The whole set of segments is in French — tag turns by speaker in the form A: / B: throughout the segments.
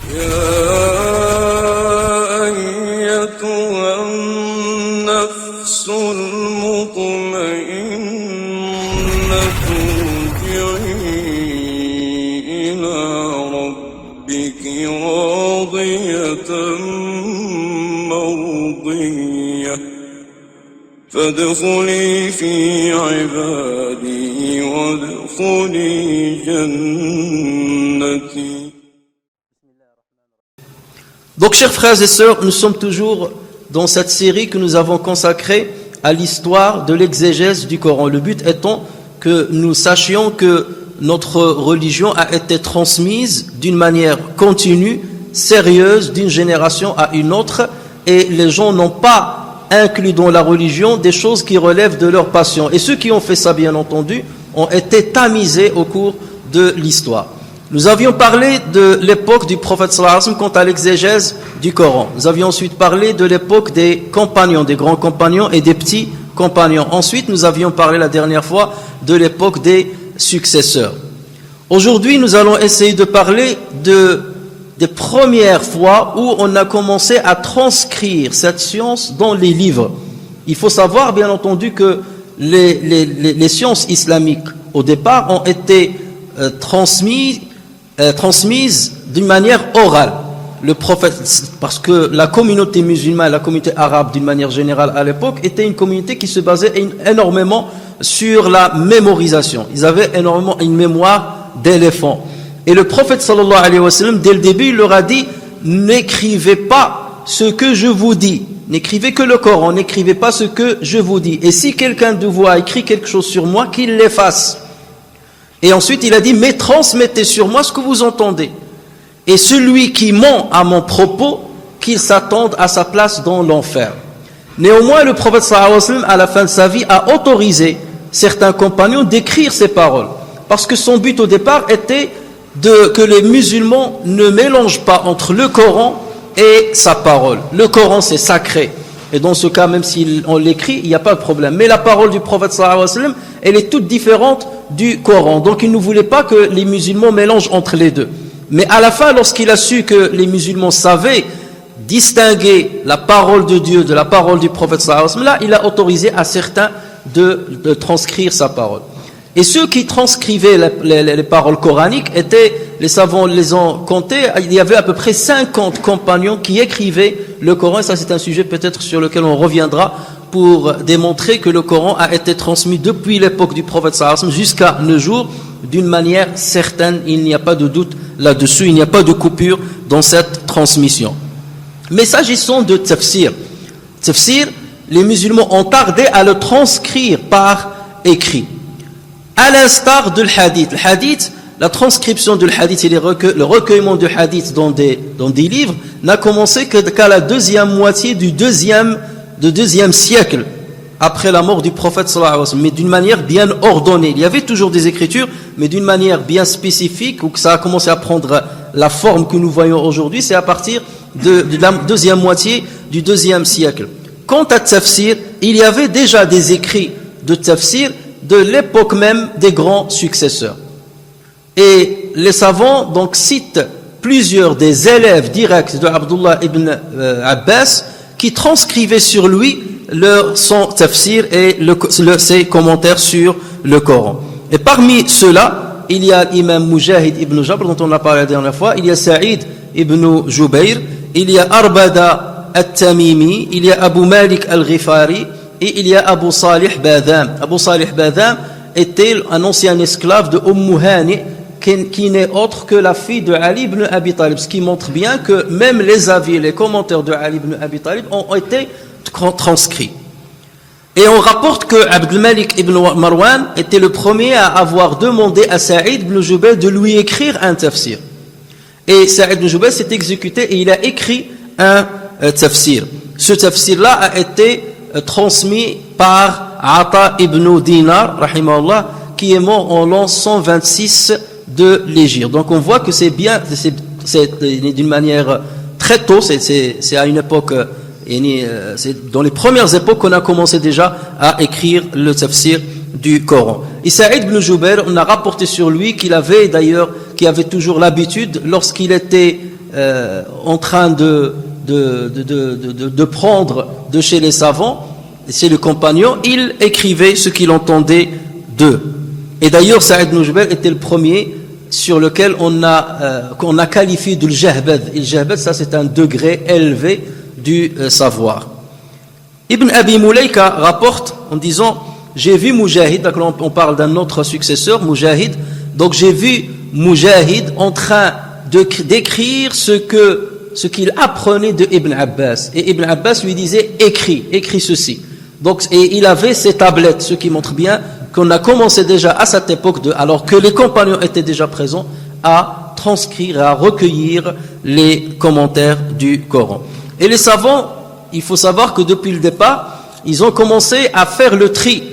A: يا أيتها النفس المطمئنة ارجعي إلى ربك راضية مرضية فادخلي في عبادي وادخلي جنتي.
B: Donc, chers frères et sœurs, nous sommes toujours dans cette série que nous avons consacrée à l'histoire de l'exégèse du Coran. Le but étant que nous sachions que notre religion a été transmise d'une manière continue, sérieuse, d'une génération à une autre, et les gens n'ont pas inclus dans la religion des choses qui relèvent de leur passion. Et ceux qui ont fait ça, bien entendu, ont été tamisés au cours de l'histoire. Nous avions parlé de l'époque du prophète sallallahu alayhi wa sallam quant à l'exégèse du Coran. Nous avions ensuite parlé de l'époque des compagnons, des grands compagnons et des petits compagnons. Ensuite, nous avions parlé la dernière fois de l'époque des successeurs. Aujourd'hui, nous allons essayer de parler des premières fois où on a commencé à transcrire cette science dans les livres. Il faut savoir, bien entendu, que les sciences islamiques, au départ, ont été transmises d'une manière orale. Le prophète, parce que la communauté musulmane, la communauté arabe d'une manière générale à l'époque, était une communauté qui se basait énormément sur la mémorisation. Ils avaient énormément une mémoire d'éléphant. Et le prophète sallallahu alayhi wa sallam, dès le début, il leur a dit: n'écrivez pas ce que je vous dis. N'écrivez que le Coran, n'écrivez pas ce que je vous dis. Et si quelqu'un de vous a écrit quelque chose sur moi, qu'il l'efface. Et ensuite, il a dit: mais transmettez sur moi ce que vous entendez. Et celui qui ment à mon propos, qu'il s'attende à sa place dans l'enfer. Néanmoins, le prophète sallallahu alayhi wa sallam, à la fin de sa vie, a autorisé certains compagnons d'écrire ces paroles. Parce que son but au départ était que les musulmans ne mélangent pas entre le Coran et sa parole. Le Coran, c'est sacré. Et dans ce cas, même si on l'écrit, il n'y a pas de problème. Mais la parole du prophète sallallahu alayhi wa sallam, elle est toute différente du Coran. Donc il ne voulait pas que les musulmans mélangent entre les deux. Mais à la fin, lorsqu'il a su que les musulmans savaient distinguer la parole de Dieu de la parole du prophète sallallahu alayhi wa sallam, là, il a autorisé à certains de transcrire sa parole. Et ceux qui transcrivaient les paroles coraniques étaient, les savants les ont comptés, il y avait à peu près 50 compagnons qui écrivaient le Coran. Et ça, c'est un sujet peut-être sur lequel on reviendra pour démontrer que le Coran a été transmis depuis l'époque du prophète sallallahu alayhi wa sallam jusqu'à nos jours d'une manière certaine. Il n'y a pas de doute là-dessus, il n'y a pas de coupure dans cette transmission. Mais s'agissant de tafsir, les musulmans ont tardé à le transcrire par écrit. À l'instar de l'hadith. Le hadith, la transcription de l'hadith et le recueillement de hadith dans des livres n'a commencé qu'à la deuxième moitié du deuxième siècle après la mort du prophète sallallahu alayhi wa sallam, mais d'une manière bien ordonnée. Il y avait toujours des écritures, mais d'une manière bien spécifique, où ça a commencé à prendre la forme que nous voyons aujourd'hui. C'est à partir de la deuxième moitié du deuxième siècle. Quant à tafsir, il y avait déjà des écrits de tafsir de l'époque même des grands successeurs. Et les savants donc citent plusieurs des élèves directs de Abdullah ibn Abbas qui transcrivaient sur lui son tafsir et ses commentaires sur le Coran. Et parmi ceux-là, il y a l'imam Mujahid ibn Jabr dont on a parlé la dernière fois, il y a Saïd ibn Jubayr, il y a Arbada al-Tamimi, il y a Abu Malik al-Ghifari, et il y a Abu Salih Badham. Abu Salih Badham était un ancien esclave de Hani, qui n'est autre que la fille de Ali ibn Abi Talib, ce qui montre bien que même les avis, les commentaires de Ali ibn Abi Talib ont été transcrits. Et on rapporte que Abdul Malik ibn Marwan était le premier à avoir demandé à Saïd ibn Jubayr de lui écrire un tafsir. Et Saïd ibn Jubayr s'est exécuté et il a écrit un tafsir. Ce tafsir-là a été transmis par Ata ibn Dinar, rahimahullah, qui est mort en l'an 126 de l'Hégire. Donc on voit que c'est d'une manière très tôt, c'est à une époque, c'est dans les premières époques qu'on a commencé déjà à écrire le tafsir du Coran. Et Saïd ibn Jubayr, on a rapporté sur lui qu'il avait toujours l'habitude, lorsqu'il était en train de prendre de chez les savants, chez les compagnons, il écrivait ce qu'il entendait d'eux. Et d'ailleurs, Saïd ibn Jubayr était le premier sur lequel on a qualifié de l'jahbad. Et le jahbad, ça c'est un degré élevé du savoir. Ibn Abi Mulaika rapporte en disant, j'ai vu Mujahid, donc on parle d'un autre successeur, Mujahid, donc j'ai vu Mujahid en train d'écrire ce qu'il apprenait de Ibn Abbas. Et Ibn Abbas lui disait, écris ceci. Donc, et il avait ses tablettes, ce qui montre bien qu'on a commencé déjà à cette époque, alors que les compagnons étaient déjà présents, à transcrire et à recueillir les commentaires du Coran. Et les savants, il faut savoir que depuis le départ, ils ont commencé à faire le tri.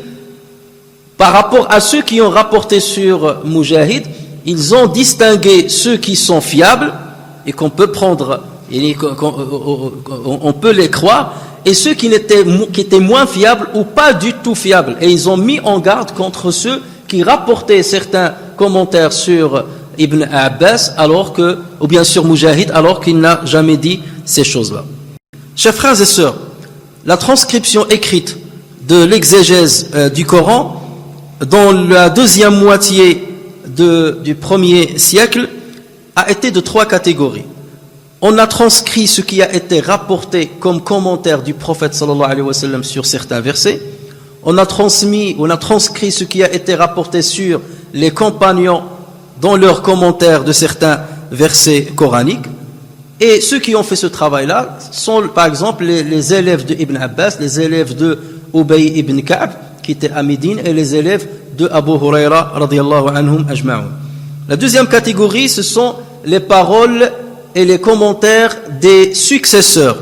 B: Par rapport à ceux qui ont rapporté sur Mujahid, ils ont distingué ceux qui sont fiables et qu'on peut prendre, on peut les croire, et ceux qui étaient moins fiables ou pas du tout fiables. Et ils ont mis en garde contre ceux qui rapportaient certains commentaires sur Ibn Abbas, ou bien sur Mujahid, alors qu'il n'a jamais dit ces choses-là. Chers frères et sœurs, la transcription écrite de l'exégèse du Coran, dans la deuxième moitié du 1er siècle, a été de 3 catégories. On a transcrit ce qui a été rapporté comme commentaire du prophète sallallahu alayhi wa sallam sur certains versets. On a transcrit ce qui a été rapporté sur les compagnons dans leurs commentaires de certains versets coraniques. Et ceux qui ont fait ce travail-là sont par exemple les élèves de Ibn Abbas, les élèves de Ubay ibn Ka'b, qui était à Médine, et les élèves de Abu Huraira radiyallahu anhum ajma'un. La deuxième catégorie, ce sont les paroles et les commentaires des successeurs,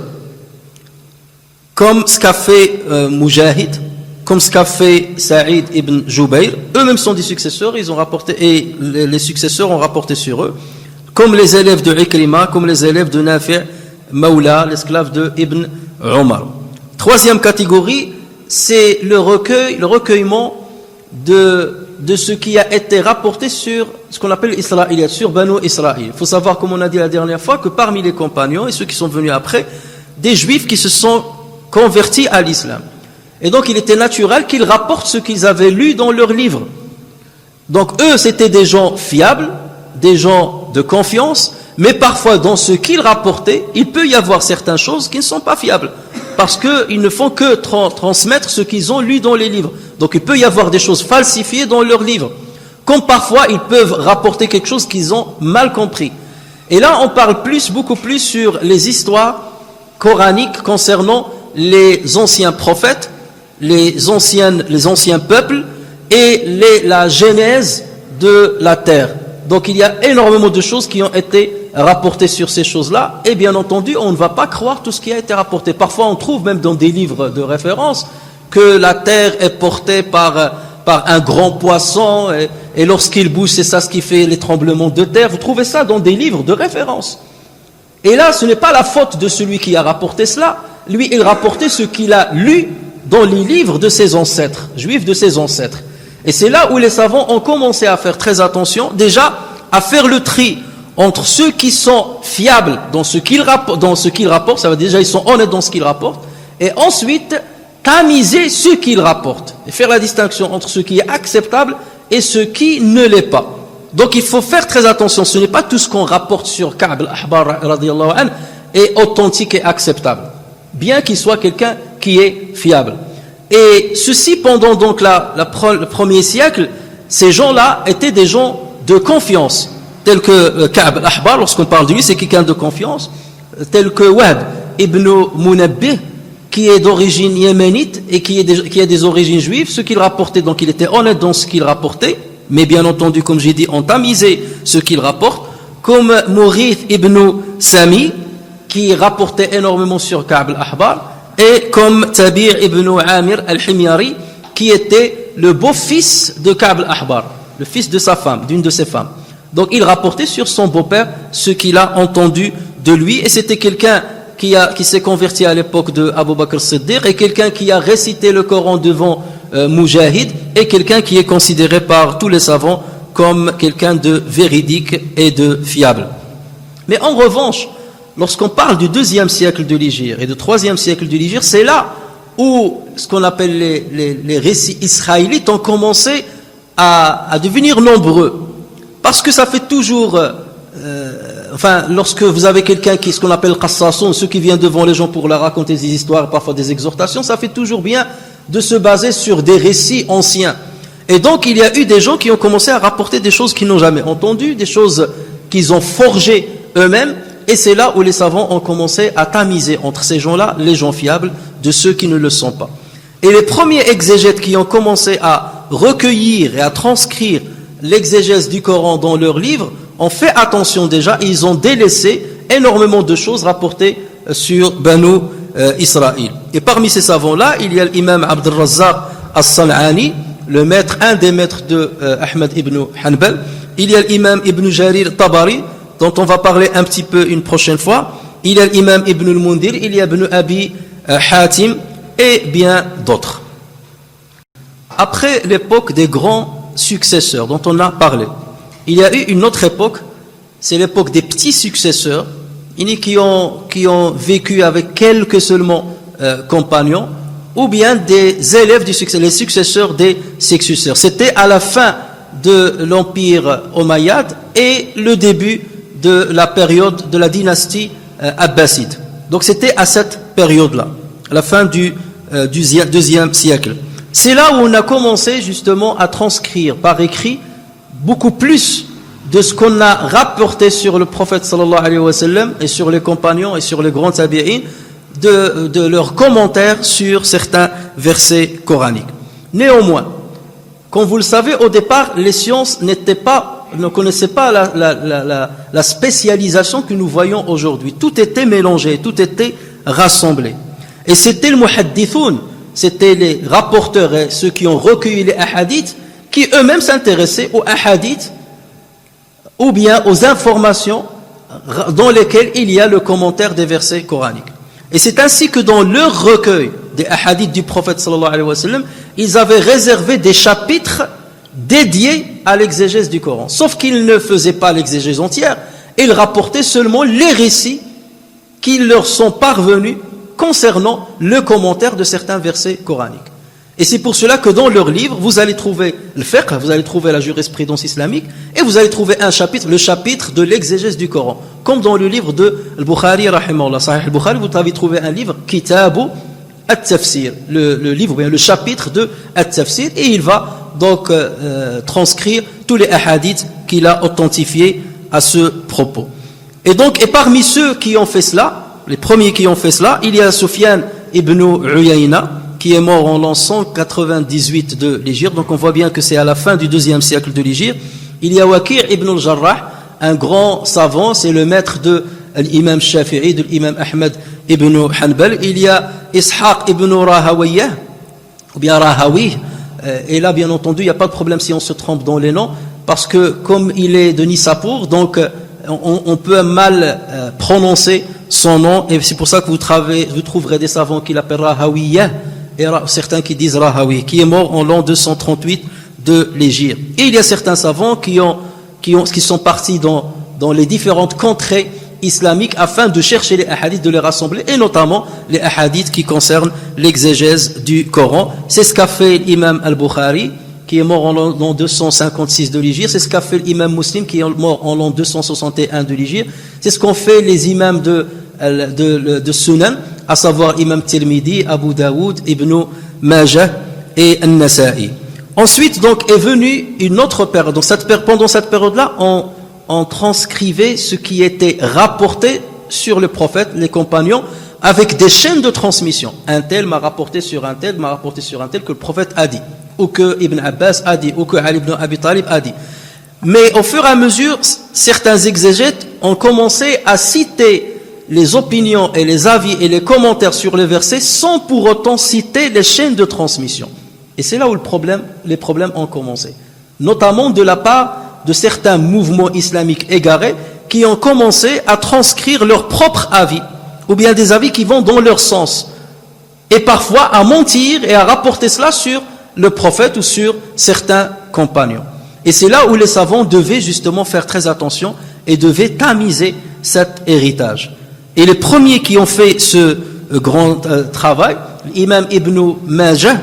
B: comme ce qu'a fait Mujahid, comme ce qu'a fait Saïd ibn Jubayr. Eux-mêmes sont des successeurs, ils ont rapporté, et les successeurs ont rapporté sur eux, comme les élèves de Ikrima, comme les élèves de Nafi' Mawla, l'esclave de Ibn Omar. Troisième catégorie, c'est le recueillement de ce qui a été rapporté sur ce qu'on appelle Israël, sur Banu Israël. Il faut savoir, comme on a dit la dernière fois, que parmi les compagnons et ceux qui sont venus après, des juifs qui se sont convertis à l'islam. Et donc il était naturel qu'ils rapportent ce qu'ils avaient lu dans leurs livres. Donc eux, c'était des gens fiables, des gens de confiance, mais parfois dans ce qu'ils rapportaient, il peut y avoir certaines choses qui ne sont pas fiables, parce qu'ils ne font que transmettre ce qu'ils ont lu dans les livres. Donc il peut y avoir des choses falsifiées dans leurs livres, comme parfois ils peuvent rapporter quelque chose qu'ils ont mal compris. Et là on parle beaucoup plus sur les histoires coraniques concernant les anciens prophètes, les anciens peuples et la genèse de la terre. Donc il y a énormément de choses qui ont été rapportées sur ces choses-là, et bien entendu on ne va pas croire tout ce qui a été rapporté. Parfois on trouve même dans des livres de référence que la terre est portée par un grand poisson, et lorsqu'il bouge c'est ça ce qui fait les tremblements de terre. Vous trouvez ça dans des livres de référence. Et là ce n'est pas la faute de celui qui a rapporté cela. Lui il rapportait ce qu'il a lu dans les livres de ses ancêtres, juifs de ses ancêtres. Et c'est là où les savants ont commencé à faire très attention, déjà à faire le tri entre ceux qui sont fiables dans ce qu'ils rapportent, ça veut dire déjà ils sont honnêtes dans ce qu'ils rapportent, et ensuite tamiser ce qu'ils rapportent, et faire la distinction entre ce qui est acceptable et ce qui ne l'est pas. Donc il faut faire très attention, ce n'est pas tout ce qu'on rapporte sur Ka'b al-Ahbar radiyallahu anhu est authentique et acceptable, bien qu'il soit quelqu'un qui est fiable. Et ceci pendant donc le premier siècle, ces gens-là étaient des gens de confiance, tels que Ka'b al-Ahbar, lorsqu'on parle de lui, c'est quelqu'un de confiance, tel que Wahb ibn Munabbih, qui est d'origine yéménite et qui a des origines juives. Ce qu'il rapportait, donc il était honnête dans ce qu'il rapportait, mais bien entendu, comme j'ai dit, on tamisait ce qu'il rapporte, comme Mourith ibn Sami, qui rapportait énormément sur Ka'b al-Ahbar, et comme Tabir ibn Amir al-Himyari, qui était le beau-fils de Ka'b al-Ahbar, le fils de sa femme, d'une de ses femmes. Donc il rapportait sur son beau-père ce qu'il a entendu de lui, et c'était quelqu'un qui s'est converti à l'époque de Abu Bakr Siddiq, et quelqu'un qui a récité le Coran devant Mujahid, et quelqu'un qui est considéré par tous les savants comme quelqu'un de véridique et de fiable. Mais en revanche, lorsqu'on parle du 2e siècle de l'Hégire et du 3e siècle de l'Hégire, c'est là où ce qu'on appelle les récits israélites ont commencé à devenir nombreux. Parce que ça fait toujours... lorsque vous avez quelqu'un ce qu'on appelle qassasson, ceux qui viennent devant les gens pour leur raconter des histoires, parfois des exhortations, ça fait toujours bien de se baser sur des récits anciens. Et donc il y a eu des gens qui ont commencé à rapporter des choses qu'ils n'ont jamais entendues, des choses qu'ils ont forgées eux-mêmes, et c'est là où les savants ont commencé à tamiser entre ces gens-là, les gens fiables, de ceux qui ne le sont pas. Et les premiers exégètes qui ont commencé à recueillir et à transcrire l'exégèse du Coran dans leurs livres ont fait attention déjà, et ils ont délaissé énormément de choses rapportées sur Banu Israël. Et parmi ces savants-là, il y a l'imam Abd al-Razzaq as-San'ani, un des maîtres de Ahmed ibn Hanbal. Il y a l'imam Ibn Jarir Tabari, dont on va parler un petit peu une prochaine fois. Il y a l'imam Ibn al-Mundhir, il y a Ibn Abi Hatim et bien d'autres. Après l'époque des grands successeurs dont on a parlé, il y a eu une autre époque, c'est l'époque des petits successeurs, qui ont vécu avec quelques seulement compagnons, ou bien des élèves du succès, les successeurs des successeurs. C'était à la fin de l'empire omeyyade et le début de la période de la dynastie abbasside. Donc c'était à cette période-là, à la fin du deuxième siècle. C'est là où on a commencé justement à transcrire par écrit beaucoup plus de ce qu'on a rapporté sur le prophète sallallahu alayhi wa sallam et sur les compagnons et sur les grands tabi'in, de leurs commentaires sur certains versets coraniques. Néanmoins, comme vous le savez, au départ, les sciences ne connaissaient pas la spécialisation que nous voyons aujourd'hui. Tout était mélangé, tout était rassemblé. Et c'était le muhaddithoun, c'était les rapporteurs et ceux qui ont recueilli les hadiths, qui eux-mêmes s'intéressaient aux hadiths ou bien aux informations dans lesquelles il y a le commentaire des versets coraniques. Et c'est ainsi que dans leur recueil des hadiths du prophète sallallahu alayhi wa sallam, ils avaient réservé des chapitres dédiés à l'exégèse du Coran. Sauf qu'ils ne faisaient pas l'exégèse entière, ils rapportaient seulement les récits qui leur sont parvenus concernant le commentaire de certains versets coraniques. Et c'est pour cela que dans leurs livres, vous allez trouver le fiqh, vous allez trouver la jurisprudence islamique, et vous allez trouver un chapitre, le chapitre de l'exégèse du Coran. Comme dans le livre de Al-Bukhari, rahimahullah, Sahih al-Bukhari, vous avez trouvé un livre, Kitabu at-Tafsir, le livre, bien le chapitre de at-Tafsir, et il va donc transcrire tous les hadiths qu'il a authentifiés à ce propos. Et parmi ceux qui ont fait cela, les premiers qui ont fait cela, il y a Sufyan ibn Uyayna, qui est mort en l'an 198 de l'Hégire. Donc on voit bien que c'est à la fin du 2e siècle de l'Hégire. Il y a Waqi' ibn al-Jarrah, un grand savant, c'est le maître de l'imam Shafi'i, de l'imam Ahmed ibn Hanbal. Il y a Ishaq ibn Rahawiyah, ou bien Rahawi, et là bien entendu il n'y a pas de problème si on se trompe dans les noms, parce que comme il est de Nisapur, donc on peut mal prononcer son nom, et c'est pour ça que vous trouverez des savants qui l'appellent Rahawiyah, et certains qui disent Rahawi, qui est mort en l'an 238 de l'Hégire. Et il y a certains savants qui sont partis dans les différentes contrées islamiques afin de chercher les hadiths, de les rassembler, et notamment les hadiths qui concernent l'exégèse du Coran. C'est ce qu'a fait l'imam al-Bukhari, qui est mort en l'an 256 de l'Hégire. C'est ce qu'a fait l'imam Muslim, qui est mort en l'an 261 de l'Hégire. C'est ce qu'ont fait les imams de Sunan, à savoir Imam Tirmidhi, Abu Daoud, Ibn Majah et An-Nasa'i. Ensuite, donc, est venue une autre période. Donc, pendant cette période-là, on transcrivait ce qui était rapporté sur le prophète, les compagnons, avec des chaînes de transmission. Un tel m'a rapporté sur un tel, que le prophète a dit, ou que Ibn Abbas a dit, ou que Ali ibn Abi Talib a dit. Mais au fur et à mesure, certains exégètes ont commencé à citer les opinions et les avis et les commentaires sur les versets sans pour autant citer les chaînes de transmission. Et c'est là où les problèmes ont commencé. Notamment de la part de certains mouvements islamiques égarés qui ont commencé à transcrire leurs propres avis, ou bien des avis qui vont dans leur sens. Et parfois à mentir et à rapporter cela sur le prophète ou sur certains compagnons. Et c'est là où les savants devaient justement faire très attention et devaient tamiser cet héritage. Et les premiers qui ont fait ce grand travail, l'imam Ibn Majah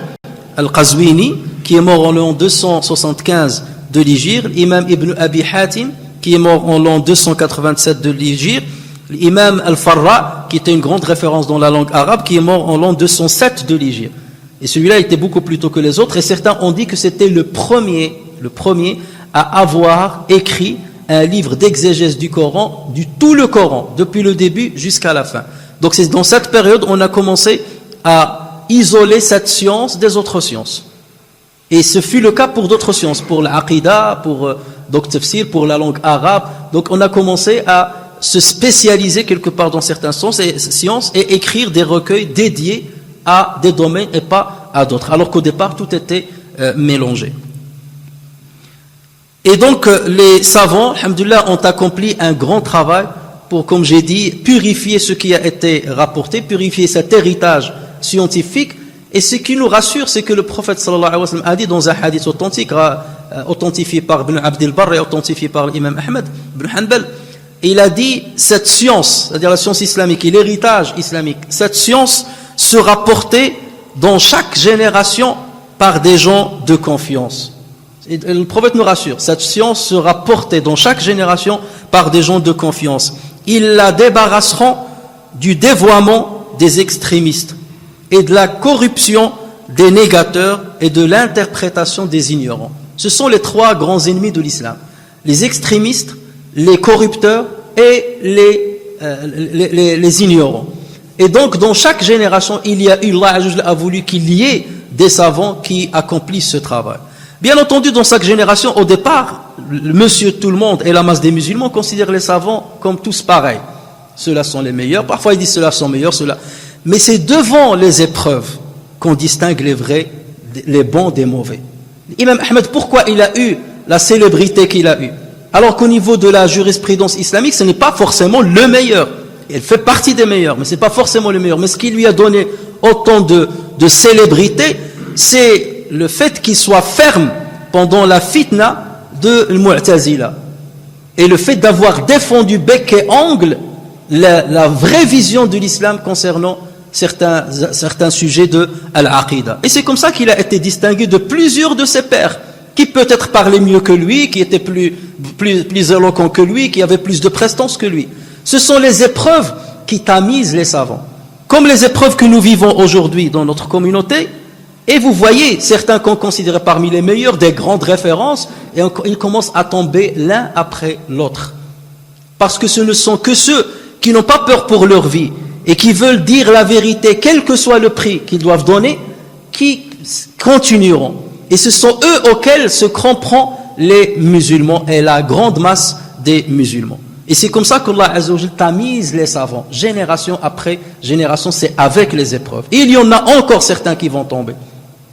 B: al-Qazwini, qui est mort en l'an 275 de l'Hégire, l'imam Ibn Abi Hatim, qui est mort en l'an 287 de l'Hégire, l'imam al-Farra, qui était une grande référence dans la langue arabe, qui est mort en l'an 207 de l'Hégire. Et celui-là était beaucoup plus tôt que les autres, et certains ont dit que c'était le premier à avoir écrit un livre d'exégèse du Coran, tout le Coran, depuis le début jusqu'à la fin. Donc c'est dans cette période on a commencé à isoler cette science des autres sciences. Et ce fut le cas pour d'autres sciences, pour l'aqida, pour donc tafsir, pour la langue arabe. Donc on a commencé à se spécialiser quelque part dans certaines sciences et écrire des recueils dédiés à des domaines et pas à d'autres. Alors qu'au départ tout était mélangé. Et donc les savants, alhamdoulilah, ont accompli un grand travail pour, comme j'ai dit, purifier ce qui a été rapporté, purifier cet héritage scientifique. Et ce qui nous rassure, c'est que le prophète sallallahu alayhi wa sallam a dit dans un hadith authentique, authentifié par Ibn Abd al-Barr et authentifié par l'imam Ahmed ibn Hanbal, il a dit, cette science, c'est-à-dire la science islamique et l'héritage islamique, cette science sera portée dans chaque génération par des gens de confiance. Et le prophète nous rassure, cette science sera portée dans chaque génération par des gens de confiance. Ils la débarrasseront du dévoiement des extrémistes et de la corruption des négateurs et de l'interprétation des ignorants. Ce sont les trois grands ennemis de l'islam. Les extrémistes, les corrupteurs et les ignorants. Et donc dans chaque génération, Allah a voulu qu'il y ait des savants qui accomplissent ce travail. Bien entendu, dans chaque génération, au départ, monsieur tout le monde et la masse des musulmans considèrent les savants comme tous pareils. Ceux-là sont les meilleurs, parfois ils disent ceux-là sont meilleurs, ceux-là. Mais c'est devant les épreuves qu'on distingue les vrais, les bons des mauvais. Imam Ahmed, pourquoi il a eu la célébrité qu'il a eue? Alors qu'au niveau de la jurisprudence islamique, ce n'est pas forcément le meilleur. Il fait partie des meilleurs, mais ce n'est pas forcément le meilleur. Mais ce qui lui a donné autant de célébrité, c'est le fait qu'il soit ferme pendant la fitna de Mu'tazila. Et le fait d'avoir défendu bec et ongle la vraie vision de l'islam concernant certains sujets de l'aqida. Et c'est comme ça qu'il a été distingué de plusieurs de ses pairs, qui peut-être parlaient mieux que lui, qui étaient plus éloquents que lui, qui avaient plus de prestance que lui. Ce sont les épreuves qui tamisent les savants. Comme les épreuves que nous vivons aujourd'hui dans notre communauté, et vous voyez certains qu'on considère parmi les meilleurs, des grandes références, et ils commencent à tomber l'un après l'autre. Parce que ce ne sont que ceux qui n'ont pas peur pour leur vie, et qui veulent dire la vérité, quel que soit le prix qu'ils doivent donner, qui continueront. Et ce sont eux auxquels se cramperont les musulmans et la grande masse des musulmans. Et c'est comme ça qu'Allah Azza wa Jal tamise les savants, génération après génération, c'est avec les épreuves. Et il y en a encore certains qui vont tomber.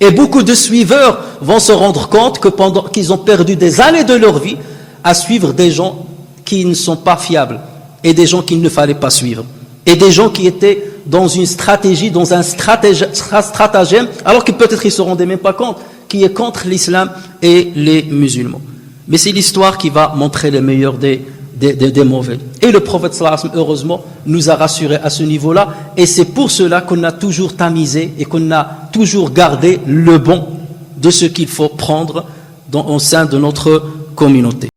B: Et beaucoup de suiveurs vont se rendre compte que qu'ils ont perdu des années de leur vie à suivre des gens qui ne sont pas fiables et des gens qu'il ne fallait pas suivre. Et des gens qui étaient dans une stratégie, dans un stratagème, alors que peut-être ils ne se rendaient même pas compte, qui est contre l'islam et les musulmans. Mais c'est l'histoire qui va montrer les meilleurs des mauvais. Et le prophète sallallahu alayhi wa sallam, heureusement, nous a rassurés à ce niveau-là. Et c'est pour cela qu'on a toujours tamisé et qu'on a toujours gardé le bon de ce qu'il faut prendre au sein de notre communauté.